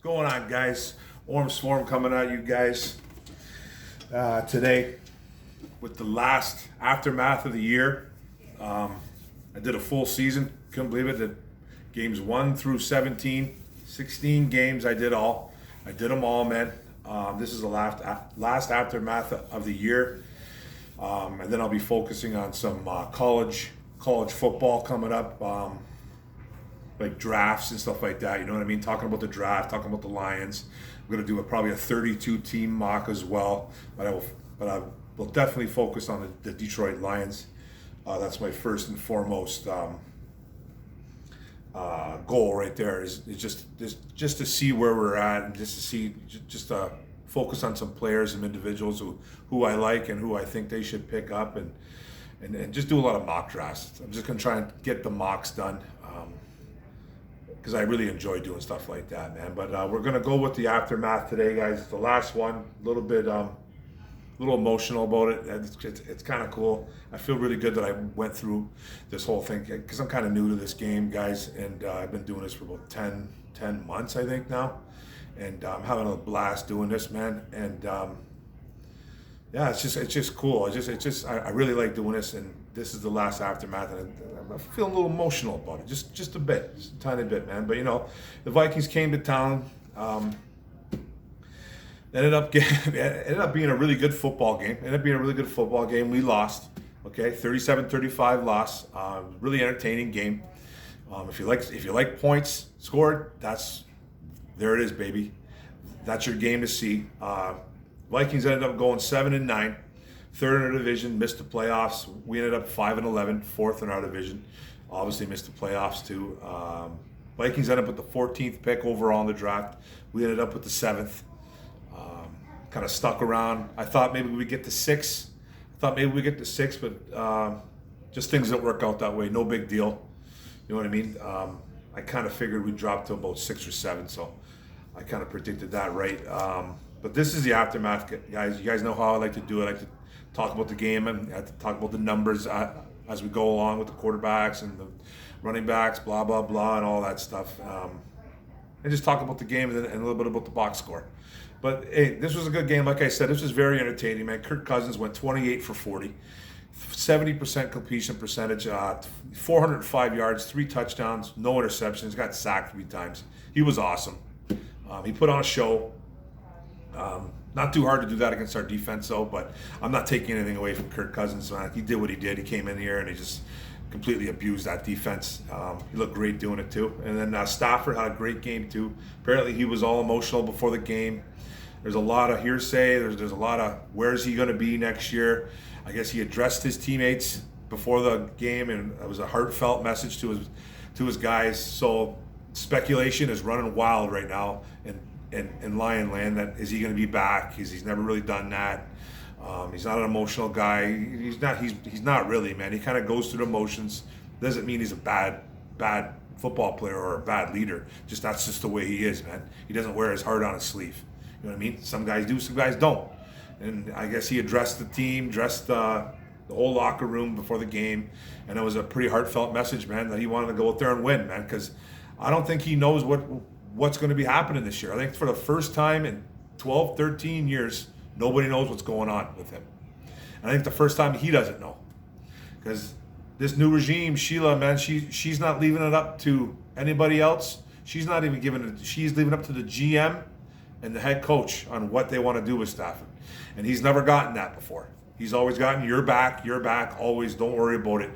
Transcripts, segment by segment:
Going on, guys? Warm Swarm coming at you guys today with the last aftermath of the year. I did a full season. Couldn't believe it. Did games 1 through 17, 16 games. I did them all, man. This is the last aftermath of the year, and then I'll be focusing on some college football coming up. Like drafts and stuff like that, you know what I mean? Talking about the draft, talking about the Lions. I'm gonna do probably a 32 team mock as well, but I will definitely focus on the Detroit Lions. That's my first and foremost goal right there. Is just to see where we're at, and just to focus on some players and individuals who I like and who I think they should pick up, and just do a lot of mock drafts. I'm just gonna try and get the mocks done. Because I really enjoy doing stuff like that, man. But we're gonna go with the aftermath today, guys. It's the last one. A little emotional about it. It's kind of cool. I feel really good that I went through this whole thing because I'm kind of new to this game, guys, and I've been doing this for about 10 months, I think now, and I'm having a blast doing this, man. And yeah, it's just cool. I really like doing this, and this is the last aftermath, and I'm feeling a little emotional about it, just a bit, just a tiny bit, man. But you know, the Vikings came to town. Ended up being a really good football game. We lost, okay, 37-35 loss. Really entertaining game. If you like points scored, there it is, baby. That's your game to see. Vikings ended up going 7-9, third in our division, missed the playoffs. We ended up 5-11, fourth in our division. Obviously missed the playoffs too. Vikings ended up with the 14th pick overall in the draft. We ended up with the 7th. Kind of stuck around. I thought maybe we'd get to 6. But just things didn't work out that way. No big deal. You know what I mean? I kind of figured we'd drop to about 6 or 7, so I kind of predicted that right. But this is the aftermath, guys. You guys know how I like to do it. I like to talk about the game, and I like to talk about the numbers as we go along with the quarterbacks and the running backs, blah, blah, blah, and all that stuff. And just talk about the game and a little bit about the box score. But hey, this was a good game. Like I said, this was very entertaining, man. Kirk Cousins went 28 for 40, 70% completion percentage, 405 yards, 3 touchdowns, no interceptions, got sacked 3 times. He was awesome. He put on a show. Not too hard to do that against our defense, though, but I'm not taking anything away from Kirk Cousins. He did what he did. He came in here and he just completely abused that defense. He looked great doing it, too. And then Stafford had a great game, too. Apparently, he was all emotional before the game. There's a lot of hearsay. There's a lot of where's he going to be next year. I guess he addressed his teammates before the game, and it was a heartfelt message to his guys. So speculation is running wild right now in Lion Land. That is he going to be back? He's never really done that. He's not an emotional guy. He's not really, man. He kind of goes through the motions. Doesn't mean he's a bad football player or a bad leader. That's just the way he is, man. He doesn't wear his heart on his sleeve. You know what I mean? Some guys do, some guys don't. And I guess he addressed the team, addressed the whole locker room before the game, and it was a pretty heartfelt message, man, that he wanted to go out there and win, man, because I don't think he knows what's going to be happening this year. I think for the first time in 12, 13 years, nobody knows what's going on with him. And I think the first time he doesn't know. Because this new regime, Sheila, man, she's not leaving it up to anybody else. She's not even giving it, she's leaving it up to the GM and the head coach on what they want to do with Stafford. And he's never gotten that before. He's always gotten, you're back, always, don't worry about it.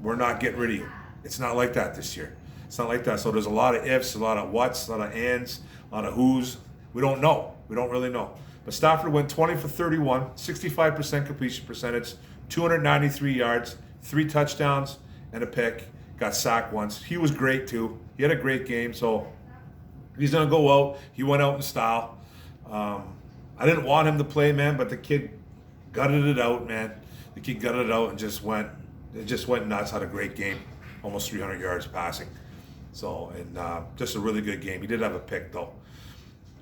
We're not getting rid of you. It's not like that this year. It's not like that. So there's a lot of ifs, a lot of whats, a lot of ands, a lot of who's. We don't know. We don't really know. But Stafford went 20 for 31, 65% completion percentage, 293 yards, 3 touchdowns, and a pick. Got sacked once. He was great too. He had a great game. So he's going to go out. He went out in style. I didn't want him to play, man, but the kid gutted it out, man. The kid gutted it out and just went nuts. Had a great game. Almost 300 yards passing. So, and just a really good game. He did have a pick, though.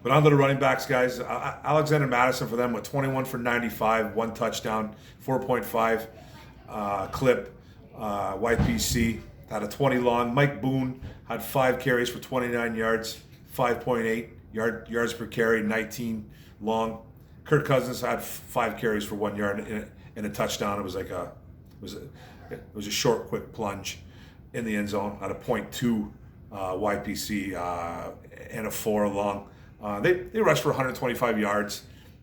But on to the running backs, guys. Alexander Madison for them with 21 for 95, 1 touchdown, 4.5 clip. YPC had a 20 long. Mike Boone had 5 carries for 29 yards, 5.8 yards per carry, 19 long. Kirk Cousins had 5 carries for 1 yard and a touchdown. It was like it was a short, quick plunge in the end zone at a .2 YPC and a 4 long. They rushed for 125 yards.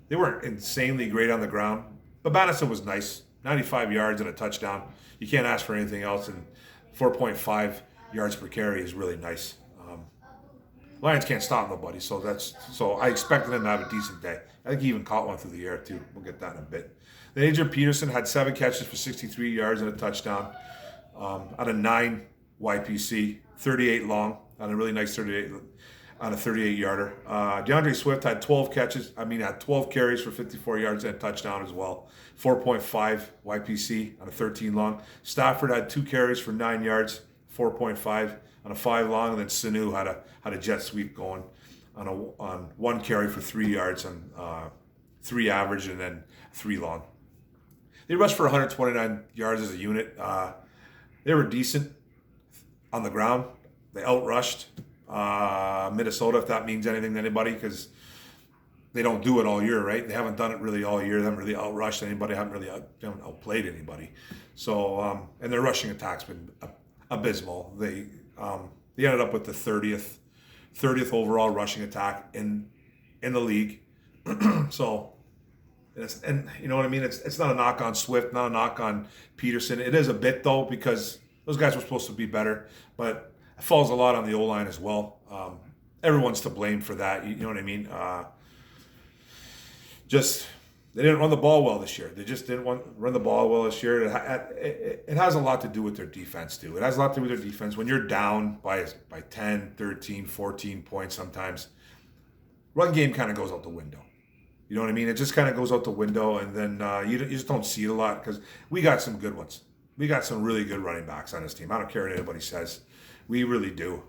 They weren't insanely great on the ground, but Madison was nice. 95 yards and a touchdown. You can't ask for anything else, and 4.5 yards per carry is really nice. Lions can't stop nobody, so I expected him to have a decent day. I think he even caught one through the air too. We'll get that in a bit. Then Adrian Peterson had 7 catches for 63 yards and a touchdown on a 9 YPC, 38 long on a really nice 38 on a 38-yarder. DeAndre Swift had 12 carries for 54 yards and a touchdown as well. 4.5 YPC on a 13 long. Stafford had 2 carries for 9 yards, 4.5 on a 5 long, and then Sanu had a jet sweep going on 1 carry for 3 yards and 3 average and then 3 long. They rushed for 129 yards as a unit. They were decent on the ground. They outrushed Minnesota, if that means anything to anybody, because they don't do it all year, right? They haven't done it really all year. They haven't really outrushed anybody. Haven't outplayed anybody. So, and their rushing attack's been abysmal. They ended up with the 30th overall rushing attack in the league. So, and you know what I mean? It's not a knock on Swift, not a knock on Peterson. It is a bit though, because those guys were supposed to be better, but it falls a lot on the O-line as well. Everyone's to blame for that. You know what I mean? They didn't run the ball well this year. They just didn't run the ball well this year. It has a lot to do with their defense too. It has a lot to do with their defense. When you're down by 10, 13, 14 points sometimes, run game kind of goes out the window. You know what I mean? It just kind of goes out the window, and then you just don't see it a lot, because we got some good ones. We got some really good running backs on this team. I don't care what anybody says. We really do.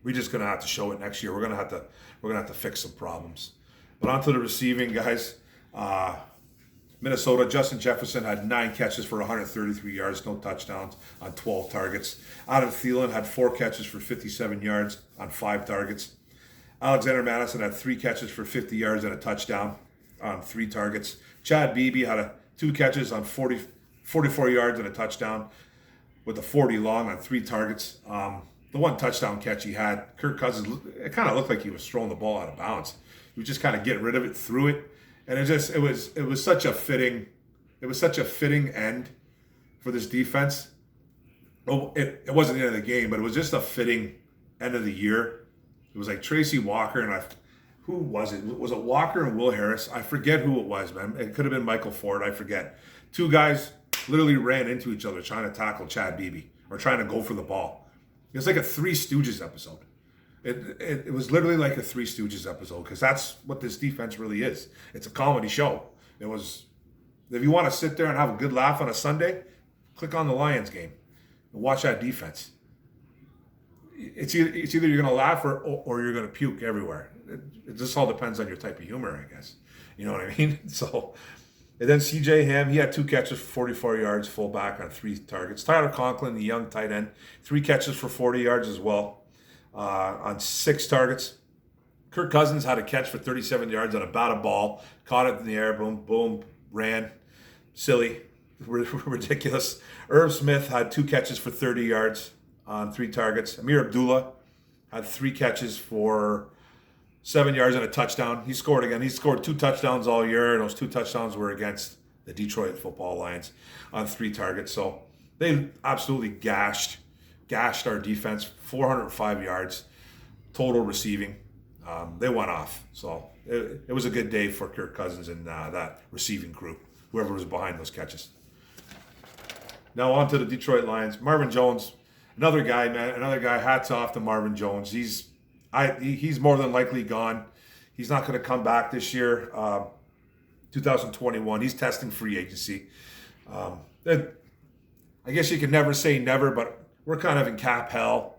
We're just gonna have to show it next year. We're gonna have to fix some problems. But on to the receiving, guys. Minnesota, Justin Jefferson had 9 catches for 133 yards, no touchdowns on 12 targets. Adam Thielen had 4 catches for 57 yards on 5 targets. Alexander Madison had 3 catches for 50 yards and a touchdown on 3 targets. Chad Beebe had 2 catches on 44 yards and a touchdown with a 40 long on 3 targets. The 1 touchdown catch he had, Kirk Cousins, it kind of looked like he was throwing the ball out of bounds. He was just kind of getting rid of it, threw it, and it was such a fitting end for this defense. Oh, it wasn't the end of the game, but it was just a fitting end of the year. It was like Tracy Walker and who was it? Was it Walker and Will Harris? I forget who it was, man. It could have been Michael Ford. I forget. 2 guys literally ran into each other trying to tackle Chad Beebe or trying to go for the ball. It was like a Three Stooges episode. It was literally like a Three Stooges episode, because that's what this defense really is. It's a comedy show. It was. If you want to sit there and have a good laugh on a Sunday, click on the Lions game and watch that defense. It's either you're going to laugh or you're going to puke everywhere. It just all depends on your type of humor, I guess. You know what I mean? So, and then C.J. Ham, he had 2 catches for 44 yards, fullback on 3 targets. Tyler Conklin, the young tight end, 3 catches for 40 yards as well on 6 targets. Kirk Cousins had a catch for 37 yards on a batted ball, caught it in the air, boom, boom, ran. Silly, ridiculous. Irv Smith had 2 catches for 30 yards on 3 targets. Amir Abdullah had 3 catches for 7 yards and a touchdown. He scored again. He scored 2 touchdowns all year, and those 2 touchdowns were against the Detroit Football Lions on 3 targets. So they absolutely gashed our defense. 405 yards total receiving. They went off. So it was a good day for Kirk Cousins and that receiving crew, whoever was behind those catches. Now on to the Detroit Lions. Marvin Jones, another guy, man. Another guy. Hats off to Marvin Jones. He's more than likely gone. He's not going to come back this year, 2021. He's testing free agency. I guess you can never say never, but we're kind of in cap hell.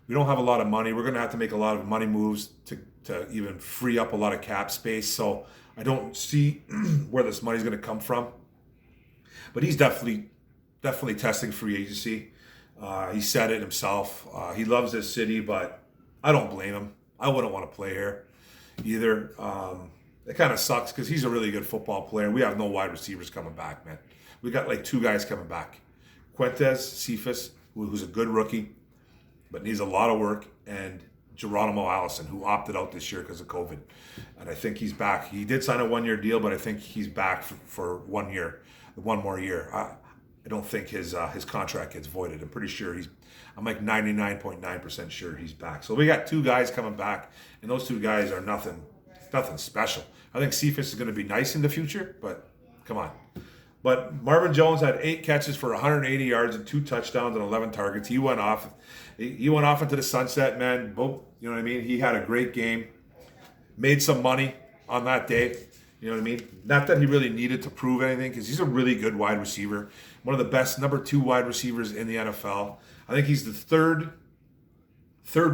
We don't have a lot of money. We're going to have to make a lot of money moves to even free up a lot of cap space. So I don't see where this money's going to come from. But he's definitely testing free agency. He said it himself. He loves this city, but I don't blame him. I wouldn't want to play here either. It kind of sucks because he's a really good football player. We have no wide receivers coming back, man. We got like 2 guys coming back. Quintez Cephas, who's a good rookie, but needs a lot of work, and Geronimo Allison, who opted out this year because of COVID. And I think he's back. He did sign a 1-year deal, but I think he's back for 1 year, 1 more year. I don't think his contract gets voided. I'm pretty sure I'm like 99.9% sure he's back. So we got 2 guys coming back, and those 2 guys are nothing special. I think Cephas is going to be nice in the future, but come on. But Marvin Jones had 8 catches for 180 yards and 2 touchdowns and 11 targets. He went off. He went off into the sunset, man. Both, you know what I mean? He had a great game. Made some money on that day. You know what I mean? Not that he really needed to prove anything, because he's a really good wide receiver. One of the best number 2 wide receivers in the NFL. I think he's the third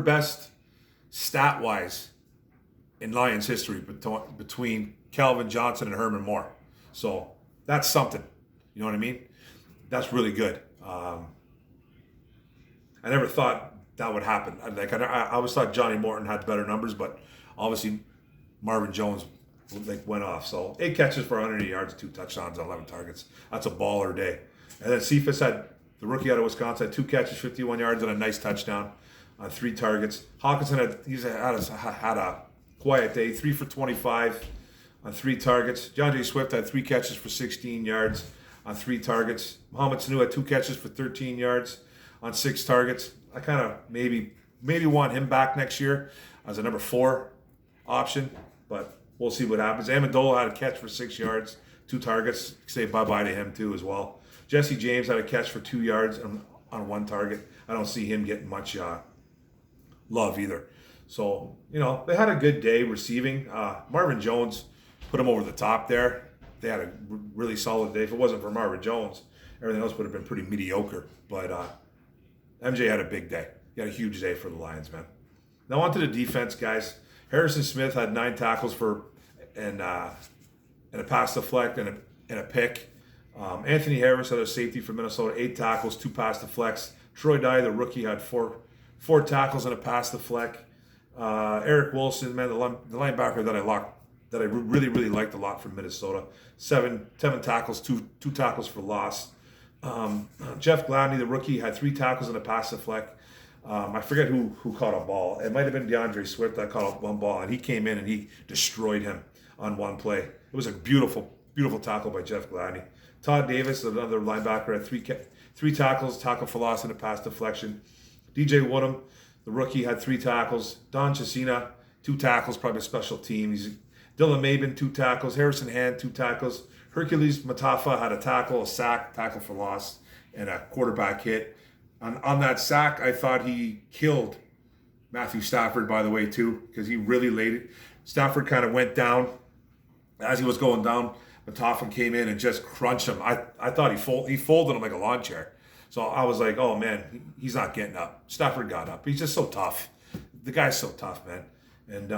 best stat-wise in Lions history between Calvin Johnson and Herman Moore. So that's something. You know what I mean? That's really good. I never thought that would happen. I always thought Johnny Morton had better numbers, but obviously Marvin Jones went off. So 8 catches for 180 yards, 2 touchdowns, 11 targets. That's a baller day. And then Cephas the rookie out of Wisconsin, had 2 catches, 51 yards, and a nice touchdown on 3 targets. Hawkinson had a quiet day, 3 for 25 on 3 targets. DeAndre Swift had 3 catches for 16 yards on 3 targets. Mohamed Sanu had 2 catches for 13 yards on 6 targets. I kind of maybe want him back next year as a number 4 option, but we'll see what happens. Amendola had a catch for 6 yards, 2 targets. Say bye-bye to him too as well. Jesse James had a catch for 2 yards on 1 target. I don't see him getting much love either. So, you know, they had a good day receiving. Marvin Jones put him over the top there. They had a really solid day. If it wasn't for Marvin Jones, everything else would have been pretty mediocre. But MJ had a big day. He had a huge day for the Lions, man. Now on to the defense, guys. Harrison Smith had 9 tackles and a pass deflect and a pick. Anthony Harris had a safety for Minnesota, 8 tackles, 2 pass deflects. Troy Dye, the rookie, had four tackles and a pass deflect. Eric Wilson, man, the linebacker that I really, really liked a lot from Minnesota. 7 tackles, two tackles for loss. Jeff Gladney, the rookie, had 3 tackles and a pass deflect. I forget who caught a ball. It might have been DeAndre Swift that caught 1 ball, and he came in and he destroyed him on 1 play. It was a beautiful, beautiful tackle by Jeff Gladney. Todd Davis, another linebacker, had 3 tackles, tackle for loss, and a pass deflection. DJ Woodham, the rookie, had 3 tackles. Don Chesina, 2 tackles, probably a special team. Dylan Mabin, 2 tackles. Harrison Hand, 2 tackles. Hercules Matafa had a tackle, a sack, tackle for loss, and a quarterback hit. On that sack, I thought he killed Matthew Stafford, by the way, too, because he really laid it. Stafford kind of went down. As he was going down, Matafa came in and just crunched him. I thought he folded him like a lawn chair. So I was like, oh, man, he's not getting up. Stafford got up. He's just so tough. The guy's so tough, man. And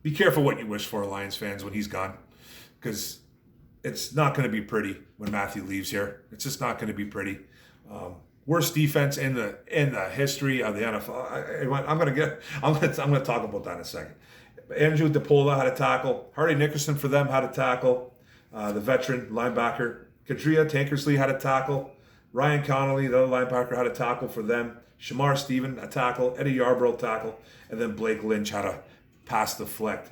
be careful what you wish for, Lions fans, when he's gone, because it's not going to be pretty when Matthew leaves here. It's just not going to be pretty. Worst defense in the history of the NFL. I'm going to talk about that in a second. Andrew DePola had a tackle. Hardy Nickerson for them had a tackle. The veteran linebacker. Kadria Tankersley had a tackle. Ryan Connolly, the other linebacker, had a tackle for them. Shamar Stephen, a tackle. Eddie Yarbrough, tackle. And then Blake Lynch had a pass deflect.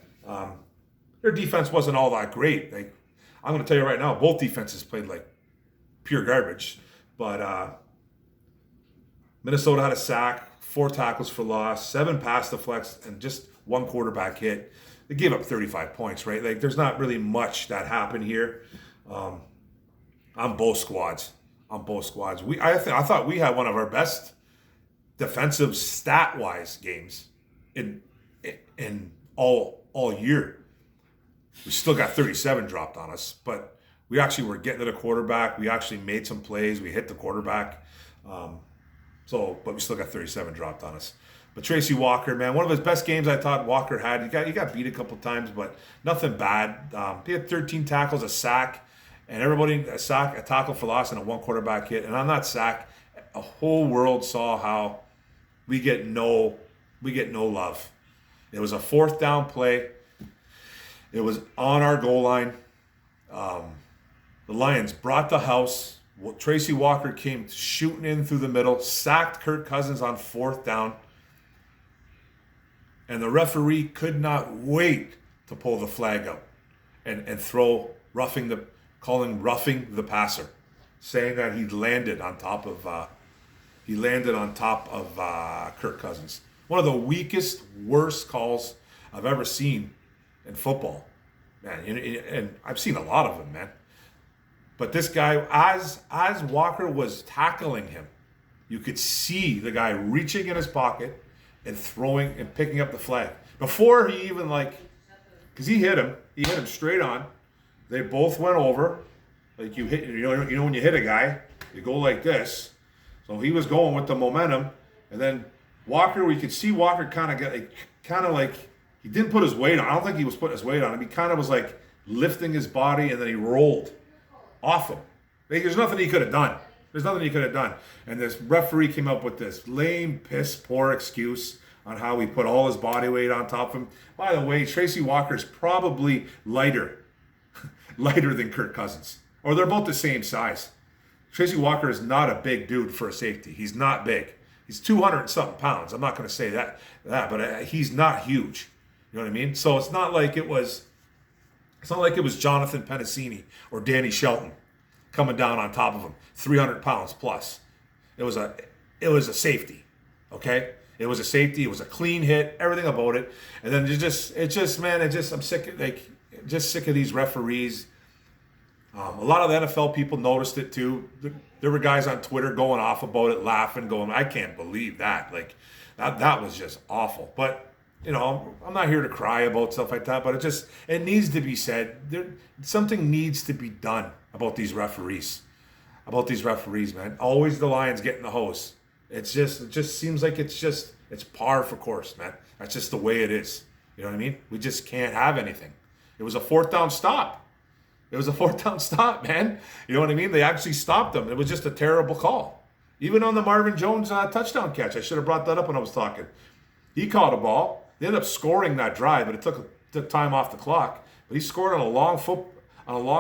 Their defense wasn't all that great. I'm going to tell you right now, both defenses played like pure garbage. But Minnesota had a sack, 4 tackles for loss, 7 pass deflects, and just 1 quarterback hit. They gave up 35 points, right? Like, there's not really much that happened here on both squads. I thought we had one of our best defensive stat-wise games in all year. We still got 37 dropped on us, but we actually were getting to the quarterback. We actually made some plays. We hit the quarterback. But we still got 37 dropped on us. But Tracy Walker, man, one of his best games I thought Walker had. He got beat a couple times, but nothing bad. He had 13 tackles, a sack, and a tackle for loss, and a 1 quarterback hit. And on that sack, a whole world saw how we get no love. It was a 4th down play. It was on our goal line. The Lions brought the house. Tracy Walker came shooting in through the middle, sacked Kirk Cousins on 4th down. And the referee could not wait to pull the flag out and throw roughing the passer, saying that he landed on top of Kirk Cousins. One of the weakest, worst calls I've ever seen in football, man. And I've seen a lot of them, man. But this guy, as Walker was tackling him, you could see the guy reaching in his pocket and throwing and picking up the flag before he even because he hit him straight on. They both went over, like you know when you hit a guy, you go like this. So he was going with the momentum, and then Walker, we could see Walker kind of he didn't put his weight on. I don't think he was putting his weight on him. He kind of was like lifting his body, and then he rolled off him. There's nothing he could have done. And this referee came up with this lame, piss poor excuse on how he put all his body weight on top of him. By the way, Tracy Walker is probably lighter than Kirk Cousins. Or they're both the same size. Tracy Walker is not a big dude for a safety. He's not big. He's 200 and something pounds. I'm not going to say that, but he's not huge. You know what I mean? So it's not like it was Jonathan Pennicini or Danny Shelton coming down on top of him, 300 pounds plus. It was a safety, okay? It was a safety. It was a clean hit. Everything about it. And then I'm sick of these referees. A lot of the NFL people noticed it too. There were guys on Twitter going off about it, laughing, going, "I can't believe that!" Like that was just awful. But I'm not here to cry about stuff like that. But it needs to be said. Something needs to be done about these referees. Man. Always the Lions getting the hose. It just seems like it's par for course, man. That's just the way it is. You know what I mean? We just can't have anything. It was a 4th down stop. Man. You know what I mean? They actually stopped them. It was just a terrible call. Even on the Marvin Jones touchdown catch, I should have brought that up when I was talking. He caught a ball. They ended up scoring that drive, but it took time off the clock. But he scored on a long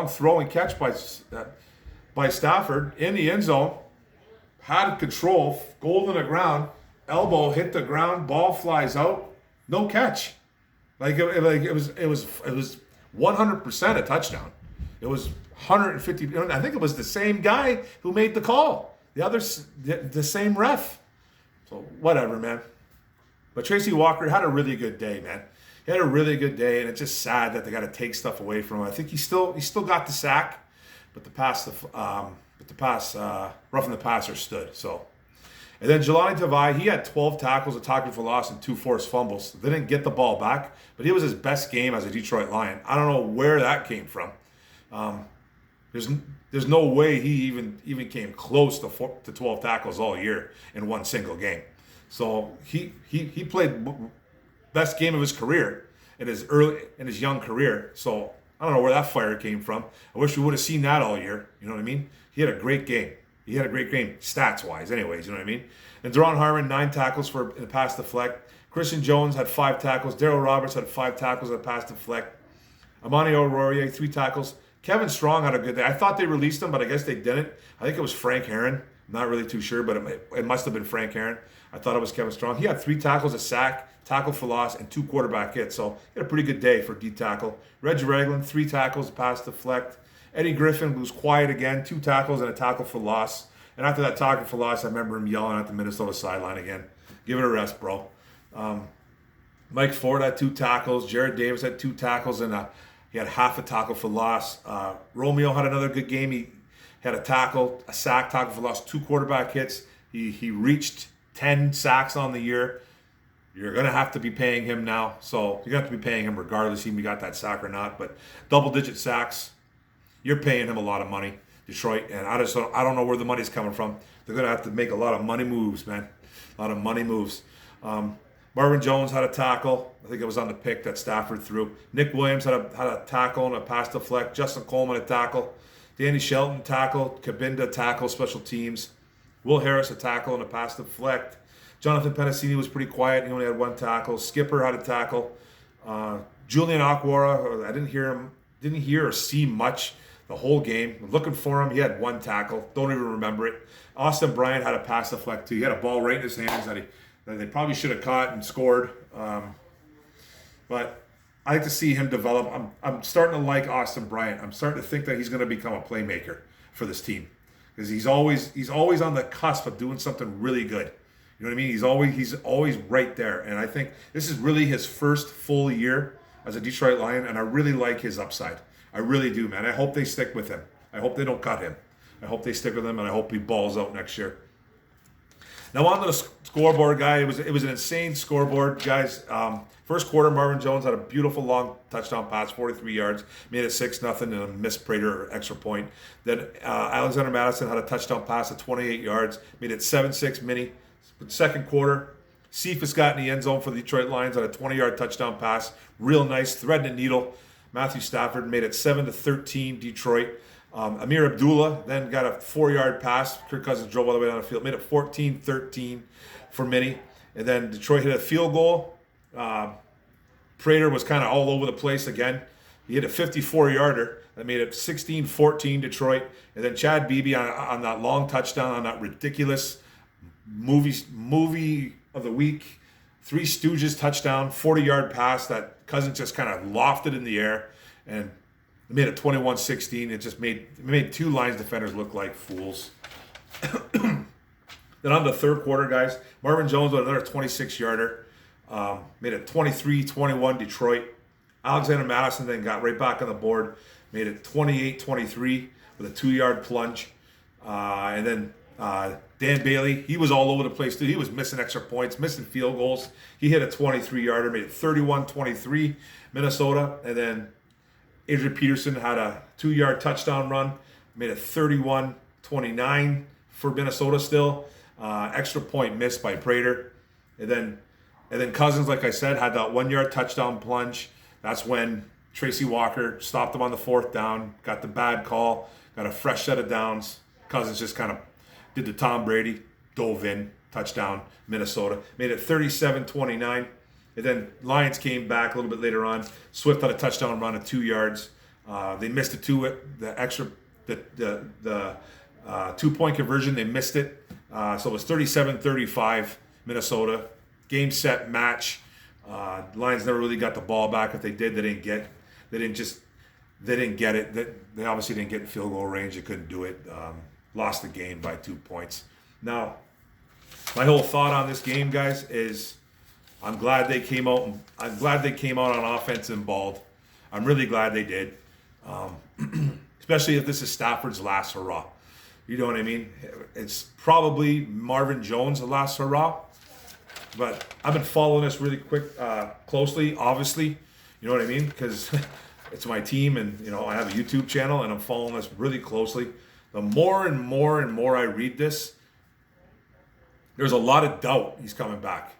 throw and catch by Stafford in the end zone. Had control, goal on the ground, elbow hit the ground, ball flies out, no catch. It was 100% a touchdown. It was 150. I think it was the same guy who made the call. The same ref. So whatever, man. But Tracy Walker had a really good day, man. He had a really good day, and it's just sad that they got to take stuff away from him. I think he still got the sack, but the roughing the passer stood. So, and then Jelani Tavai, he had 12 tackles, a tackle for loss, and 2 forced fumbles. They didn't get the ball back, but he was his best game as a Detroit Lion. I don't know where that came from. There's no way he even came close to 12 tackles all year in one single game. So he played best game of his career in his young career. So I don't know where that fire came from. I wish we would have seen that all year. You know what I mean? He had a great game. Stats wise, anyways. You know what I mean? And Deron Harmon 9 tackles in the pass deflect. Christian Jones had 5 tackles. Darryl Roberts had 5 tackles in the pass deflect. Amani O'Rourke 3 tackles. Kevin Strong had a good day. I thought they released him, but I guess they didn't. I think it was Frank Herron. I'm not really too sure, but it must have been Frank Herron. I thought it was Kevin Strong. He had 3 tackles, a sack, tackle for loss, and 2 quarterback hits. So he had a pretty good day for D tackle. Reggie Ragland, 3 tackles, a pass deflect. Eddie Griffin was quiet again, 2 tackles and a tackle for loss. And after that tackle for loss, I remember him yelling at the Minnesota sideline again. Give it a rest, bro. Mike Ford had 2 tackles. Jared Davis had 2 tackles and he had half a tackle for loss. Romeo had another good game. He had a sack, tackle for loss, 2 quarterback hits. He reached 10 sacks on the year. You're going to have to be paying him now. So you're going to have to be paying him regardless if he got that sack or not. But double-digit sacks, you're paying him a lot of money, Detroit. And I don't know where the money's coming from. They're going to have to make a lot of money moves, man. A lot of money moves. Marvin Jones had a tackle. I think it was on the pick that Stafford threw. Nick Williams had a tackle and a pass deflect. Justin Coleman a tackle. Danny Shelton tackle. Kabinda tackle, special teams. Will Harris, a tackle and a pass deflect. Jonathan Penasini was pretty quiet. He only had one tackle. Skipper had a tackle. Julian Akwara, I didn't hear or see much the whole game. I'm looking for him. He had one tackle. Don't even remember it. Austin Bryant had a pass deflect too. He had a ball right in his hands that they probably should have caught and scored. But I like to see him develop. I'm starting to like Austin Bryant. I'm starting to think that he's going to become a playmaker for this team because he's always on the cusp of doing something really good. You know what I mean? He's always right there. And I think this is really his first full year as a Detroit Lion, and I really like his upside. I really do, man. I hope they stick with him. I hope they don't cut him. I hope they stick with him, and I hope he balls out next year. Now on to the scoreboard, guy. It was an insane scoreboard, guys. First quarter, Marvin Jones had a beautiful long touchdown pass, 43 yards, made it 6-0, and a missed Prater extra point. Then Alexander Madison had a touchdown pass at 28 yards, made it 7-6 mini. Second quarter, Cephas got in the end zone for the Detroit Lions on a 20-yard touchdown pass. Real nice, thread the needle. Matthew Stafford made it 7-13 Detroit. Amir Abdullah then got a 4-yard pass. Kirk Cousins drove all the way down the field, made it 14-13 for Minnie. And then Detroit hit a field goal. Prater was kind of all over the place again. He hit a 54-yarder that made it 16-14 Detroit. And then Chad Beebe on that long touchdown on that ridiculous movie of the week, Three Stooges touchdown, 40-yard pass that Cousins just kind of lofted in the air and made it 21-16. It just made two Lions defenders look like fools. Then on the third quarter, guys, Marvin Jones with another 26-yarder, made it 23-21 Detroit. Alexander Madison then got right back on the board, made it 28-23 with a 2-yard plunge. And then Dan Bailey, he was all over the place too. He was missing extra points, missing field goals. He hit a 23-yarder, made it 31-23 Minnesota. And then Adrian Peterson had a 2-yard touchdown run, made it 31-29 for Minnesota still. Extra point missed by Prater. And then Cousins, like I said, had that 1-yard touchdown plunge. That's when Tracy Walker stopped him on the 4th down, got the bad call, got a fresh set of downs. Cousins just kind of did the Tom Brady, dove in, touchdown, Minnesota. Made it 37-29. And then Lions came back a little bit later on. Swift had a touchdown run of 2 yards. They missed the 2-point conversion. They missed it. So it was 37-35 Minnesota. Game, set, match. Lions never really got the ball back. If they did, they didn't get it. They obviously didn't get in field goal range. They couldn't do it. Lost the game by 2 points. Now, my whole thought on this game, guys, is I'm glad they came out on offense and balled. I'm really glad they did. Especially if this is Stafford's last hurrah. You know what I mean? It's probably Marvin Jones' last hurrah. But I've been following this really closely, obviously. You know what I mean? Because it's my team, and I have a YouTube channel, and I'm following this really closely. The more and more and more I read this, there's a lot of doubt he's coming back.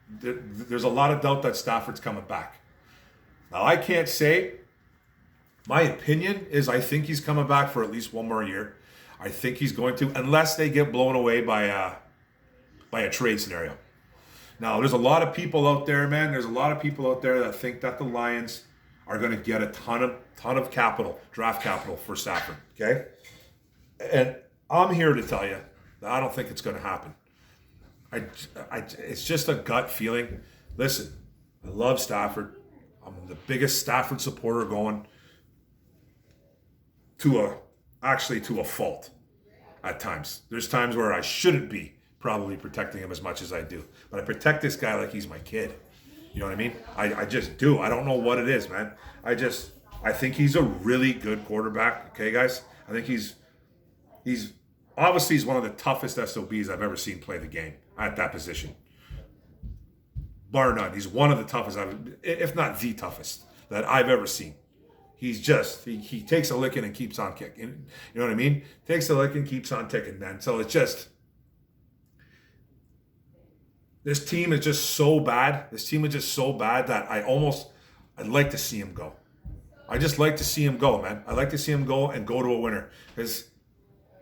There's a lot of doubt that Stafford's coming back. Now, I can't say. My opinion is I think he's coming back for at least one more year. I think he's going to, unless they get blown away by a trade scenario. Now, there's a lot of people out there, man. There's a lot of people out there that think that the Lions are going to get a ton of capital, draft capital for Stafford, okay? And I'm here to tell you that I don't think it's going to happen. It's just a gut feeling. Listen, I love Stafford. I'm the biggest Stafford supporter going to a fault at times. There's times where I shouldn't be probably protecting him as much as I do. But I protect this guy like he's my kid. You know what I mean? I just do. I don't know what it is, man. I think he's a really good quarterback. Okay, guys? I think he's one of the toughest SOBs I've ever seen play the game at that position. Bar none. He's one of the toughest, if not the toughest, that I've ever seen. He's just, he takes a licking and keeps on kicking. You know what I mean? Takes a licking, keeps on ticking, man. So it's just, this team is just so bad. This team is just so bad that I'd like to see him go. I just like to see him go, man. I'd like to see him go and go to a winner. Because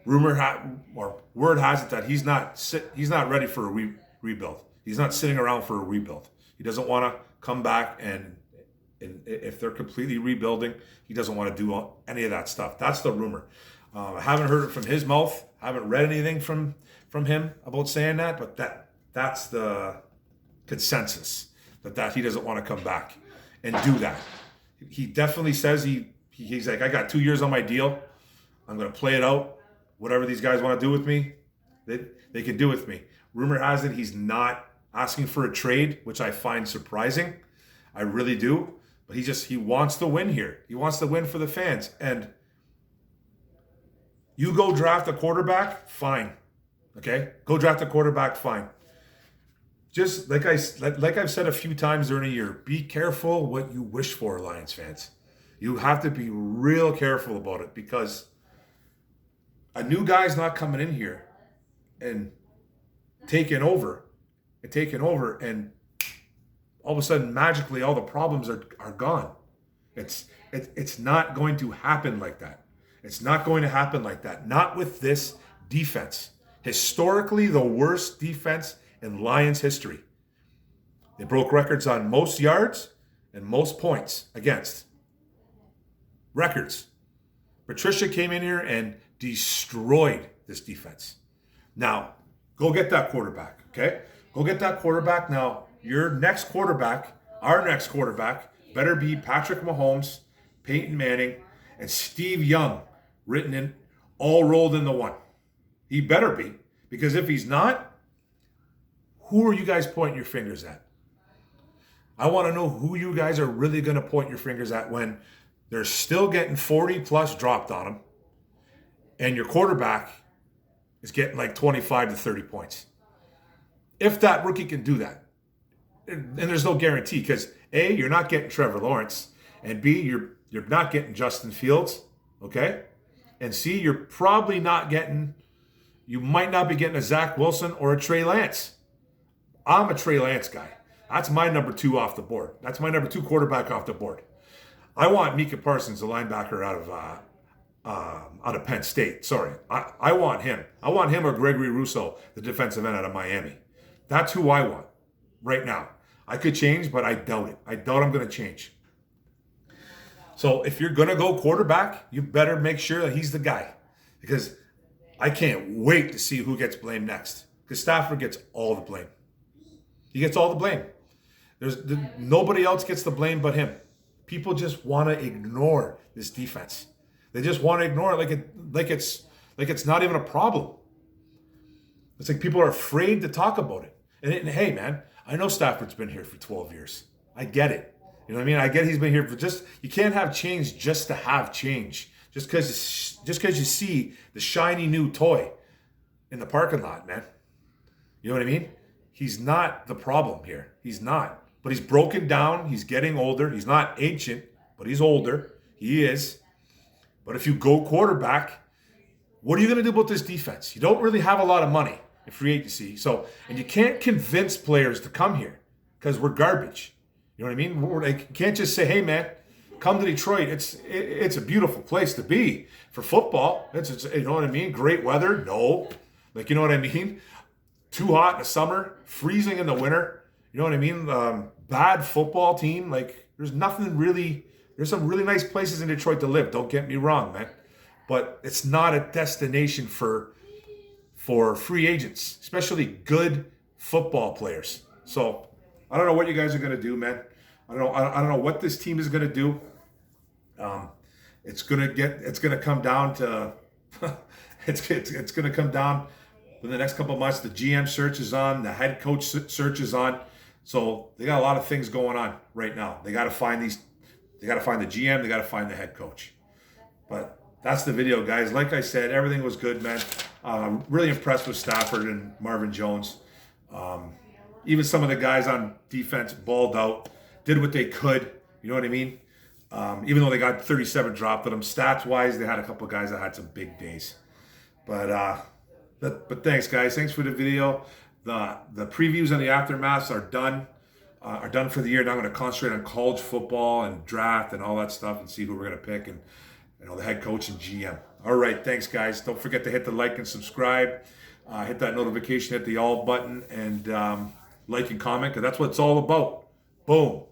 or word has it that he's not ready for a rebuild. He's not sitting around for a rebuild. He doesn't want to come back and if they're completely rebuilding, he doesn't want to do any of that stuff. That's the rumor. I haven't heard it from his mouth. I haven't read anything from him about saying that, but that's the consensus that he doesn't want to come back and do that. He definitely says he's like, I got 2 years on my deal. I'm going to play it out. Whatever these guys want to do with me, they can do with me. Rumor has it he's not asking for a trade, which I find surprising. I really do. But he wants to win here. He wants to win for the fans. And you go draft a quarterback, fine. Okay? Go draft a quarterback, fine. Just like I've said a few times during the year, be careful what you wish for, Lions fans. You have to be real careful about it because a new guy's not coming in here and taking over and all of a sudden magically all the problems are gone. It's not going to happen like that. It's not going to happen like that. Not with this defense. Historically, the worst defense in Lions history. They broke records on most yards and most points against. Records. Patricia came in here and destroyed this defense. Now, go get that quarterback, okay? Go get that quarterback. Now, your next quarterback, our next quarterback, better be Patrick Mahomes, Peyton Manning, and Steve Young, all rolled into one. He better be, because if he's not, who are you guys pointing your fingers at? I want to know who you guys are really going to point your fingers at when they're still getting 40 plus dropped on them, and your quarterback is getting like 25 to 30 points. If that rookie can do that, and there's no guarantee because A, you're not getting Trevor Lawrence, and B, you're not getting Justin Fields, okay? And C, you might not be getting a Zach Wilson or a Trey Lance. I'm a Trey Lance guy. That's my number 2 off the board. That's my number 2 quarterback off the board. I want Micah Parsons, the linebacker out of Penn State. Sorry, I want him. I want him or Gregory Rousseau, the defensive end out of Miami. That's who I want right now. I could change, but I doubt it. I doubt I'm going to change. So if you're going to go quarterback, you better make sure that he's the guy. Because I can't wait to see who gets blamed next. Because Stafford gets all the blame. He gets all the blame. Nobody else gets the blame but him. People just want to ignore this defense. They just want to ignore it like it's not even a problem. It's like people are afraid to talk about it. And hey, man, I know Stafford's been here for 12 years. I get it. You know what I mean? I get he's been here you can't have change just to have change. Just because you see the shiny new toy in the parking lot, man. You know what I mean? He's not the problem here. He's not. But he's broken down. He's getting older. He's not ancient, but he's older. He is. But if you go quarterback, what are you going to do about this defense? You don't really have a lot of money in free agency. And you can't convince players to come here because we're garbage. You know what I mean? You can't just say, hey, man, come to Detroit. It's a beautiful place to be for football. It's you know what I mean? Great weather? No. You know what I mean? Too hot in the summer, freezing in the winter. You know what I mean? Bad football team. There's nothing really. There's some really nice places in Detroit to live. Don't get me wrong, man. But it's not a destination for free agents, especially good football players. So I don't know what you guys are gonna do, man. I don't know what this team is gonna do. It's gonna come down to it's gonna come down in the next couple of months. The GM search is on, the head coach search is on. So they got a lot of things going on right now. They got to find the GM, they got to find the head coach. But that's the video, guys. Like I said, everything was good, man. Really impressed with Stafford and Marvin Jones. Even some of the guys on defense balled out, did what they could. You know what I mean? Even though they got 37 dropped at them, stats-wise, they had a couple of guys that had some big days. But thanks, guys. Thanks for the video. The previews and the aftermaths are done. For the year. Now I'm going to concentrate on college football and draft and all that stuff and see who we're going to pick and the head coach and GM. All right, thanks, guys. Don't forget to hit the like and subscribe. Hit that notification, hit the all button, and like and comment, because that's what it's all about. Boom.